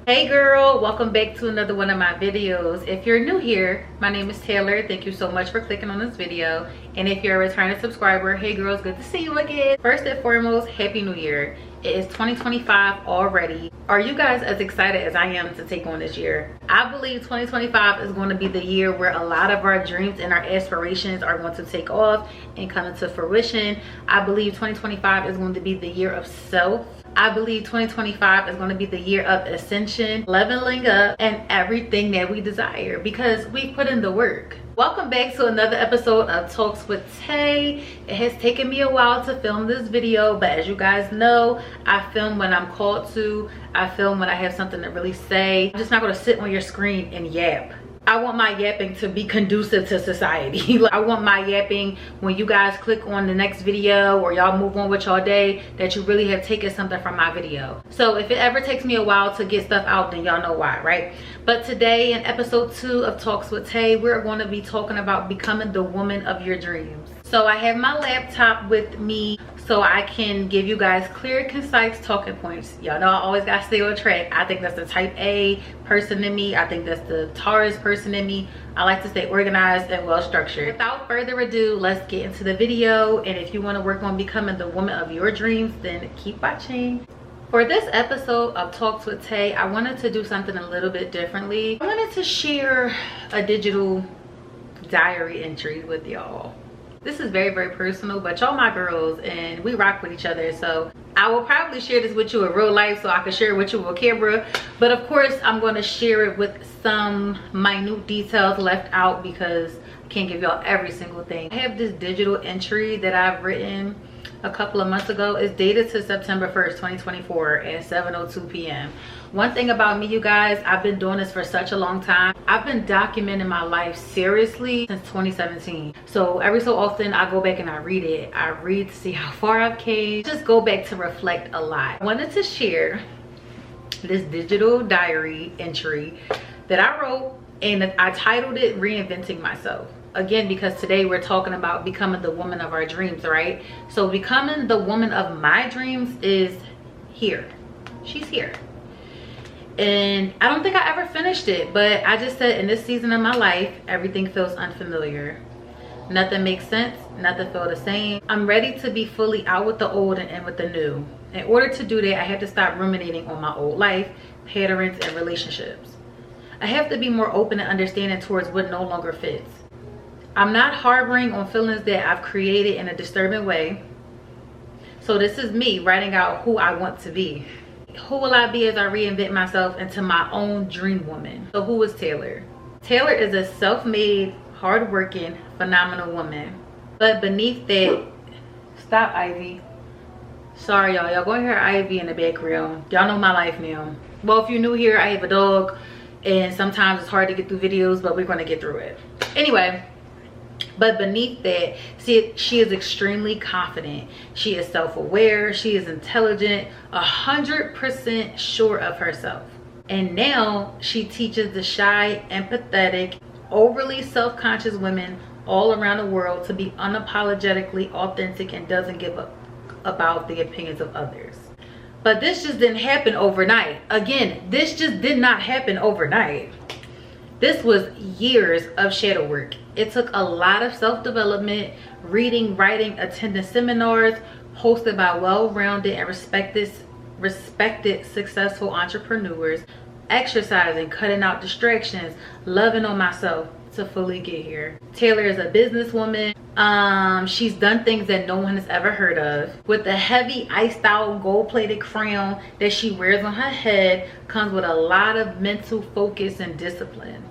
Hey girl, welcome back to another one of my videos. If you're new here, my name is Taylor. Thank you so much for clicking on this video. And if you're a returning subscriber, hey girls, good to see you again. First and foremost, Happy New Year. It is 2025 already. Are you guys as excited as I am to take on this year? I believe 2025 is going to be the year where a lot of our dreams and our aspirations are going to take off and come into fruition. I believe 2025 is going to be the year of self. I believe 2025 is going to be the year of ascension, leveling up, and everything that we desire because we put in the work. Welcome back to another episode of Talks with Tay. It has taken me a while to film this video, but as you guys know, I film when I'm called to. I film when I have something to really say. I'm just not going to sit on your screen and yap. I want my yapping to be conducive to society. I want my yapping when you guys click on the next video or y'all move on with y'all day, that you really have taken something from my video. So if it ever takes me a while to get stuff out, then y'all know why, right? But today in episode 2 of Talks with Tay, we're going to be talking about becoming the woman of your dreams. So I have my laptop with me so I can give you guys clear, concise talking points. Y'all know I always gotta stay on track. I think that's the type A person in me. I think that's the Taurus person in me. I like to stay organized and well structured. Without further ado, let's get into the video. And if you want to work on becoming the woman of your dreams, then keep watching. For this episode of Talks with Tay, I wanted to do something a little bit differently. I wanted to share a digital diary entry with y'all. This is very, very personal, but y'all my girls and we rock with each other. So I will probably share this with you in real life so I can share it with you on camera. But of course, I'm going to share it with some minute details left out because I can't give y'all every single thing. I have this digital entry that I've written a couple of months ago. It's dated to September 1st, 2024 at 7:02 p.m. One thing about me, you guys, I've been doing this for such a long time. I've been documenting my life seriously since 2017. So every so often I go back and I read it. I read to see how far I've came. Just go back to reflect a lot. I wanted to share this digital diary entry that I wrote, and I titled it Reinventing Myself. Again, because today we're talking about becoming the woman of our dreams, right? So becoming the woman of my dreams is here. She's here. And I don't think I ever finished it, but I just said in this season of my life, everything feels unfamiliar. Nothing makes sense. Nothing feels the same. I'm ready to be fully out with the old and in with the new. In order to do that, I have to stop ruminating on my old life, patterns, and relationships. I have to be more open and understanding towards what no longer fits. I'm not harboring on feelings that I've created in a disturbing way. So this is me writing out who I want to be. Who will I be as I reinvent myself into my own dream woman? So who is Taylor? Taylor is a self-made, hard-working, phenomenal woman. But beneath that, stop Ivy. Sorry y'all, y'all gonna hear Ivy in the background. Y'all know my life now. Well, if you're new here, I have a dog and sometimes it's hard to get through videos, but we're gonna get through it. Anyway. But beneath that, see, she is extremely confident. She is self-aware. She is intelligent, 100% sure of herself. And now she teaches the shy, empathetic, overly self-conscious women all around the world to be unapologetically authentic and doesn't give up about the opinions of others. But this just didn't happen overnight. Again, this just did not happen overnight. This was years of shadow work. It took a lot of self-development, reading, writing, attending seminars hosted by well-rounded and respected successful entrepreneurs, exercising, cutting out distractions, loving on myself to fully get here. Taylor is a businesswoman. She's done things that no one has ever heard of. With the heavy iced out gold-plated crown that she wears on her head comes with a lot of mental focus and discipline.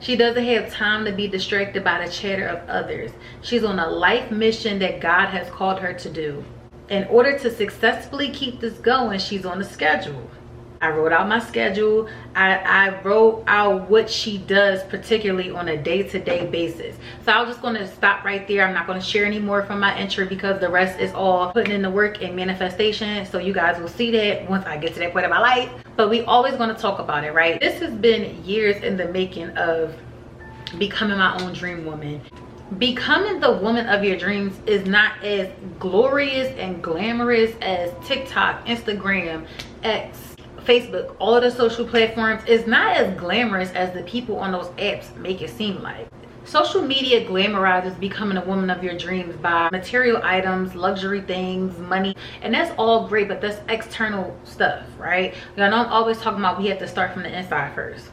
She doesn't have time to be distracted by the chatter of others. She's on a life mission that God has called her to do. In order to successfully keep this going, she's on a schedule. I wrote out my schedule. I wrote out what she does, particularly on a day-to-day basis. So I was just going to stop right there. I'm not going to share any more from my entry because the rest is all putting in the work and manifestation. So you guys will see that once I get to that point of my life. But we always going to talk about it, right? This has been years in the making of becoming my own dream woman. Becoming the woman of your dreams is not as glorious and glamorous as TikTok, Instagram, X, Facebook, all of the social platforms is not as glamorous as the people on those apps make it seem like. Social media glamorizes becoming a woman of your dreams by material items, luxury things, money, and that's all great, but that's external stuff, right? Y'all know I'm always talking about we have to start from the inside first.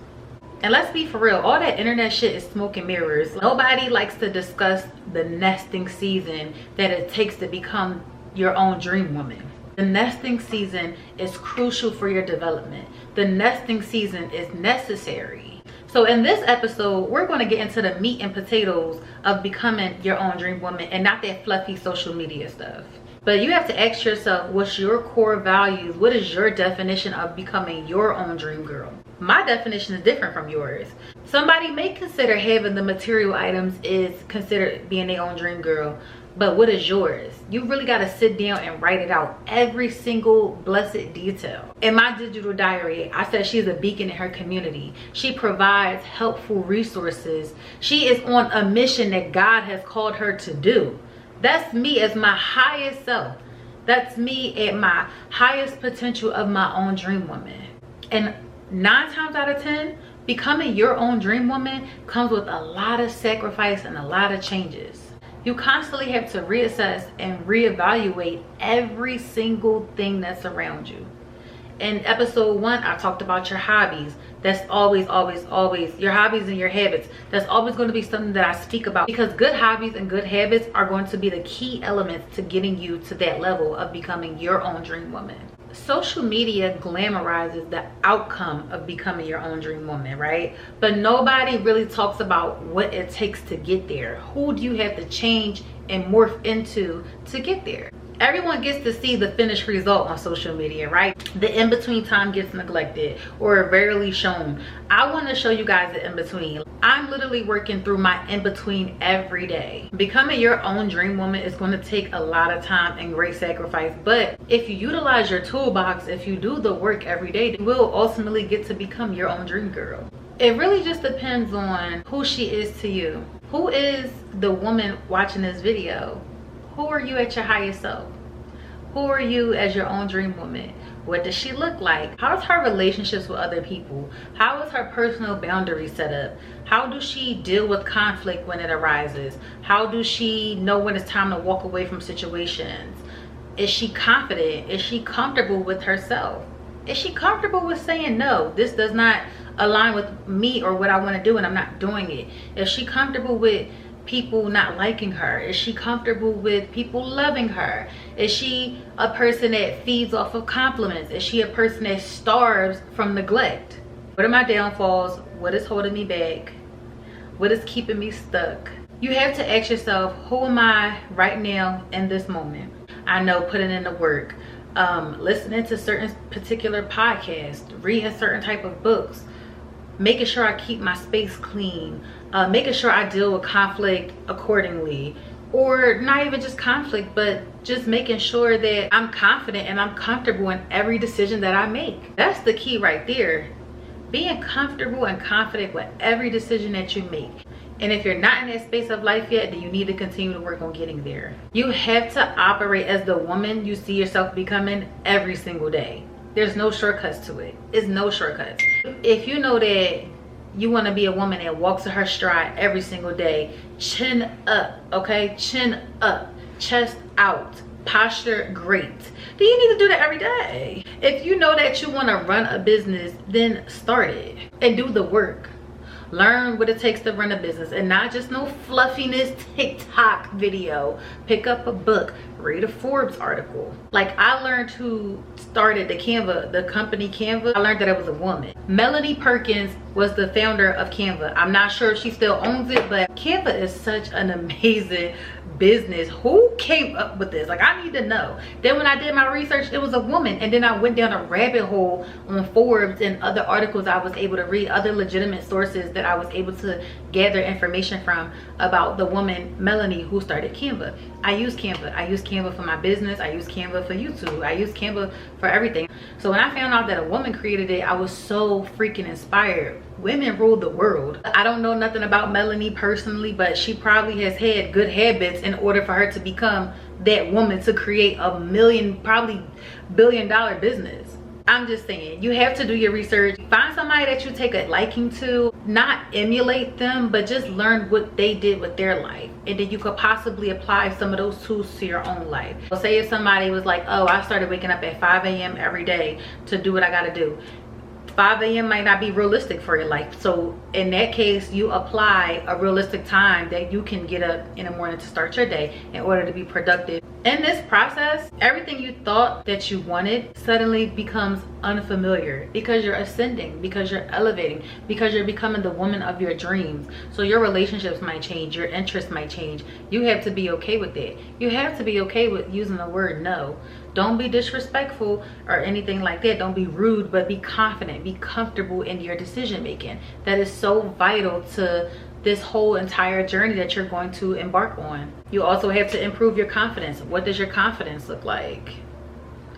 And let's be for real, all that internet shit is smoke and mirrors. Nobody likes to discuss the nesting season that it takes to become your own dream woman. The nesting season is crucial for your development. The nesting season is necessary. So in this episode, we're going to get into the meat and potatoes of becoming your own dream woman and not that fluffy social media stuff. But you have to ask yourself, what's your core values? What is your definition of becoming your own dream girl? My definition is different from yours. Somebody may consider having the material items is considered being their own dream girl. But what is yours? You really got to sit down and write it out, every single blessed detail. In my digital diary, I said she's a beacon in her community. She provides helpful resources. She is on a mission that God has called her to do. That's me as my highest self. That's me at my highest potential of my own dream woman. And 9 times out of 10, becoming your own dream woman comes with a lot of sacrifice and a lot of changes. You constantly have to reassess and reevaluate every single thing that's around you. In episode 1, I talked about your hobbies. That's always your hobbies and your habits. That's always going to be something that I speak about, because good hobbies and good habits are going to be the key elements to getting you to that level of becoming your own dream woman. Social media glamorizes the outcome of becoming your own dream woman, right? But nobody really talks about what it takes to get there. Who do you have to change and morph into to get there? Everyone gets to see the finished result on social media, right? The in-between time gets neglected or rarely shown. I want to show you guys the in-between. I'm literally working through my in-between every day. Becoming your own dream woman is going to take a lot of time and great sacrifice, but if you utilize your toolbox, if you do the work every day, you will ultimately get to become your own dream girl. It really just depends on who she is to you. Who is the woman watching this video? Who are you at your highest self? Who are you as your own dream woman? What does she look like? How's her relationships with other people? How is her personal boundaries set up? How does she deal with conflict when it arises? How does she know when it's time to walk away from situations? Is she confident? Is she comfortable with herself? Is she comfortable with saying, no, this does not align with me or what I want to do and I'm not doing it? Is she comfortable with people not liking her? Is she comfortable with people loving her? Is she a person that feeds off of compliments? Is she a person that starves from neglect? What are my downfalls? What is holding me back? What is keeping me stuck? You have to ask yourself, who am I right now in this moment? I know putting in the work, listening to certain particular podcasts, reading certain type of books, making sure I keep my space clean, making sure I deal with conflict accordingly, or not even just conflict, but just making sure that I'm confident and I'm comfortable in every decision that I make. That's the key right there. Being comfortable and confident with every decision that you make. And if you're not in that space of life yet, then you need to continue to work on getting there. You have to operate as the woman you see yourself becoming every single day. There's no shortcuts to it. It's no shortcuts. If you know that you want to be a woman that walks in her stride every single day, chin up, okay? Chin up, chest out, posture great, then you need to do that every day. If you know that you want to run a business, then start it and do the work. Learn what it takes to run a business, and not just no fluffiness TikTok video. Pick up a book, read a Forbes article. Like, I learned who started the company Canva. I learned that it was a woman. Melanie Perkins was the founder of Canva. I'm not sure if she still owns it, but Canva is such an amazing business. Who came up with this? Like, I need to know. Then when I did my research, it was a woman, and then I went down a rabbit hole on Forbes and other articles I was able to read, other legitimate sources that I was able to gather information from about the woman Melanie who started Canva. I use Canva. I use Canva for my business. I use Canva for YouTube. I use Canva for everything. So when I found out that a woman created it, I was so freaking inspired. Women rule the world. I don't know nothing about Melanie personally, but she probably has had good habits in order for her to become that woman to create a million, probably $1 billion business. I'm just saying, you have to do your research. Find somebody that you take a liking to, not emulate them, but just learn what they did with their life, and then you could possibly apply some of those tools to your own life. So say if somebody was like, oh, I started waking up at 5 a.m. every day to do what I gotta do. 5 a.m. might not be realistic for your life. So in that case, you apply a realistic time that you can get up in the morning to start your day in order to be productive. In this process, everything you thought that you wanted suddenly becomes unfamiliar, because you're ascending, because you're elevating, because you're becoming the woman of your dreams. So your relationships might change, your interests might change. You have to be okay with it. You have to be okay with using the word no. Don't be disrespectful or anything like that. Don't be rude, but be confident, be comfortable in your decision making. That is so vital to this whole entire journey that you're going to embark on. You also have to improve your confidence. What does your confidence look like?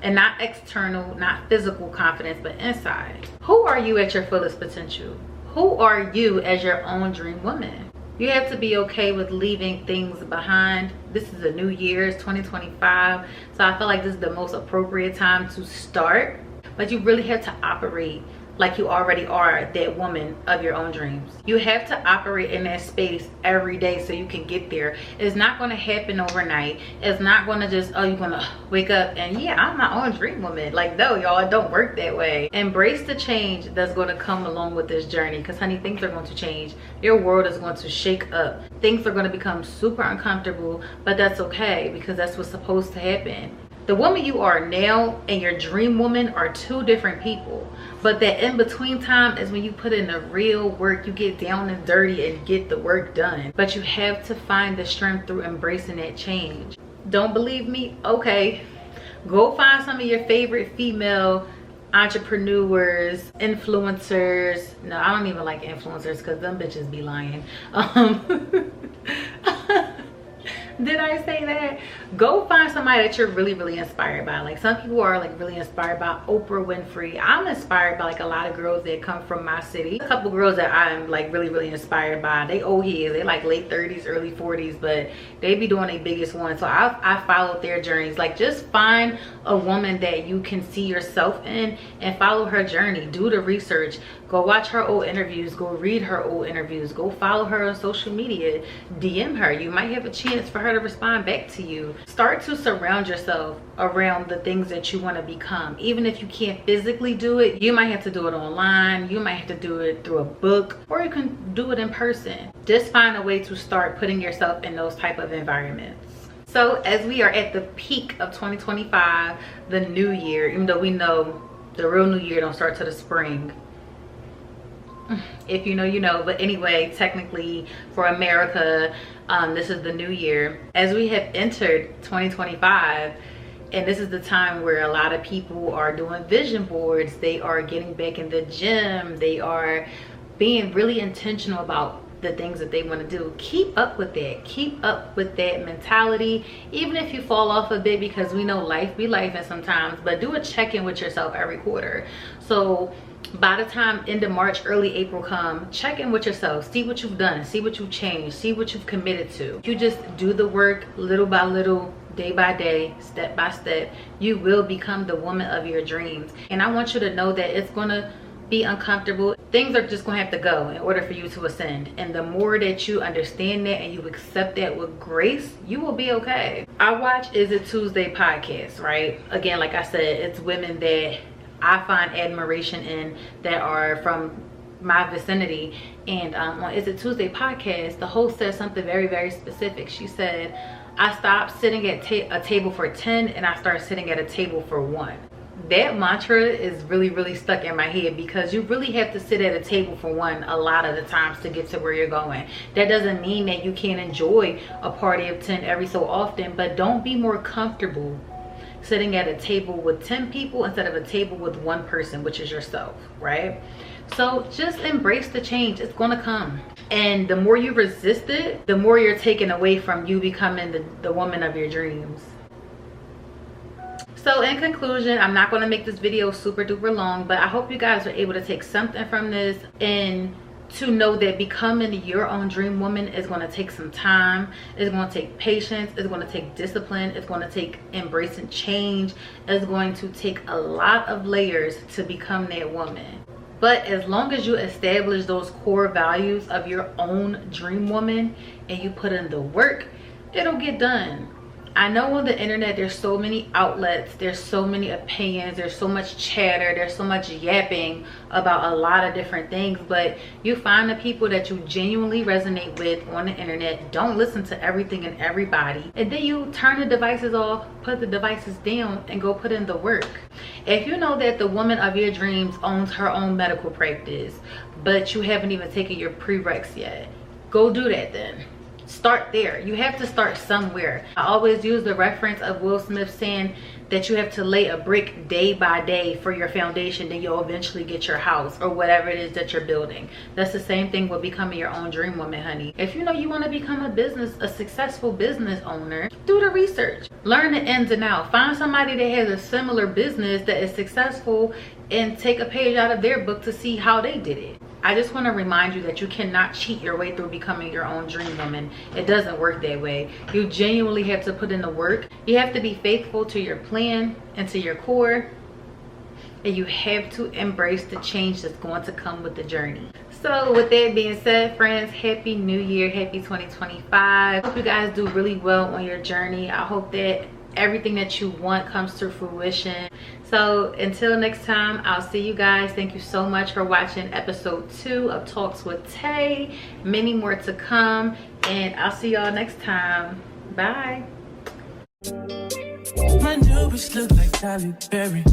And not external, not physical confidence, but inside. Who are you at your fullest potential? Who are you as your own dream woman? You have to be okay with leaving things behind. This is a new year, it's 2025. So I feel like this is the most appropriate time to start. But you really have to operate like you already are that woman of your own dreams. You have to operate in that space every day so you can get there. It's not going to happen overnight. It's not going to just, oh, you're going to wake up and yeah, I'm my own dream woman. Like, no, y'all, it don't work that way. Embrace the change that's going to come along with this journey, because honey, things are going to change. Your world is going to shake up. Things are going to become super uncomfortable, but that's okay, because that's what's supposed to happen. The woman you are now and your dream woman are two different people. But that in between time is when you put in the real work. You get down and dirty and get the work done. But you have to find the strength through embracing that change. Don't believe me? Okay. Go find some of your favorite female entrepreneurs, influencers. No, I don't even like influencers because them bitches be lying. Did I say that? Go find somebody that you're really inspired by. Like, some people are like really inspired by Oprah Winfrey. I'm inspired by like a lot of girls that come from my city. A couple girls that I'm like really inspired by. They old heads. They like late 30s, early 40s, but they be doing their biggest one. So I followed their journeys. Like, just find a woman that you can see yourself in and follow her journey. Do the research. Go watch her old interviews. Go read her old interviews. Go follow her on social media. DM her. You might have a chance for her to respond back to you. Start to surround yourself around the things that you want to become. Even if you can't physically do it, you might have to do it online. You might have to do it through a book, or you can do it in person. Just find a way to start putting yourself in those type of environments. So as we are at the peak of 2025, the new year, even though we know the real new year don't start till the spring. If you know, you know. But anyway, technically for America, this is the new year. As we have entered 2025, and this is the time where a lot of people are doing vision boards. They are getting back in the gym. They are being really intentional about the things that they want to do. Keep up with that. Keep up with that mentality, even if you fall off a bit, because we know life be life and sometimes. But do a check-in with yourself every quarter. So by the time end of March, early April come, check in with yourself. See what you've done. See what you've changed. See what you've committed to. You just do the work little by little, day by day, step by step. You will become the woman of your dreams. And I want you to know that it's going to be uncomfortable. Things are just going to have to go in order for you to ascend. And the more that you understand that and you accept that with grace, you will be okay. I watch Is It Tuesday podcast, right? Again, like I said, it's women that I find admiration in that are from my vicinity. And on Is It Tuesday podcast, the host said something very specific. She said, I stopped sitting at a table for 10 and I started sitting at a table for 1. That mantra is really stuck in my head, because you really have to sit at a table for 1 a lot of the times to get to where you're going. That doesn't mean that you can't enjoy a party of 10 every so often, but don't be more comfortable sitting at a table with 10 people instead of a table with 1 person, which is yourself, right? So just embrace the change. It's gonna come. And the more you resist it, the more you're taken away from you becoming the woman of your dreams. So in conclusion, I'm not going to make this video super duper long, but I hope you guys are able to take something from this and to know that becoming your own dream woman is going to take some time. It's going to take patience. It's going to take discipline. It's going to take embracing change. It's going to take a lot of layers to become that woman. But as long as you establish those core values of your own dream woman and you put in the work, it'll get done. I know on the internet there's so many outlets, there's so many opinions, there's so much chatter, there's so much yapping about a lot of different things, but you find the people that you genuinely resonate with on the internet. Don't listen to everything and everybody, and then you turn the devices off, put the devices down, and go put in the work. If you know that the woman of your dreams owns her own medical practice, but you haven't even taken your prereqs yet, go do that then. Start there. You have to start somewhere. I always use the reference of Will Smith saying that you have to lay a brick day by day for your foundation, then you'll eventually get your house or whatever it is that you're building. That's the same thing with becoming your own dream woman, honey. If you know you want to become a successful business owner, do the research, learn the ins and outs, find somebody that has a similar business that is successful and take a page out of their book to see how they did it. I just want to remind you that you cannot cheat your way through becoming your own dream woman. It doesn't work that way. You genuinely have to put in the work. You have to be faithful to your plan and to your core. And you have to embrace the change that's going to come with the journey. So with that being said, friends, happy new year, happy 2025. Hope you guys do really well on your journey. I hope that everything that you want comes to fruition. So until next time, I'll see you guys. Thank you so much for watching episode 2 of Talks with Tay. Many more to come, and I'll see y'all next time. Bye. My newest look like Berry.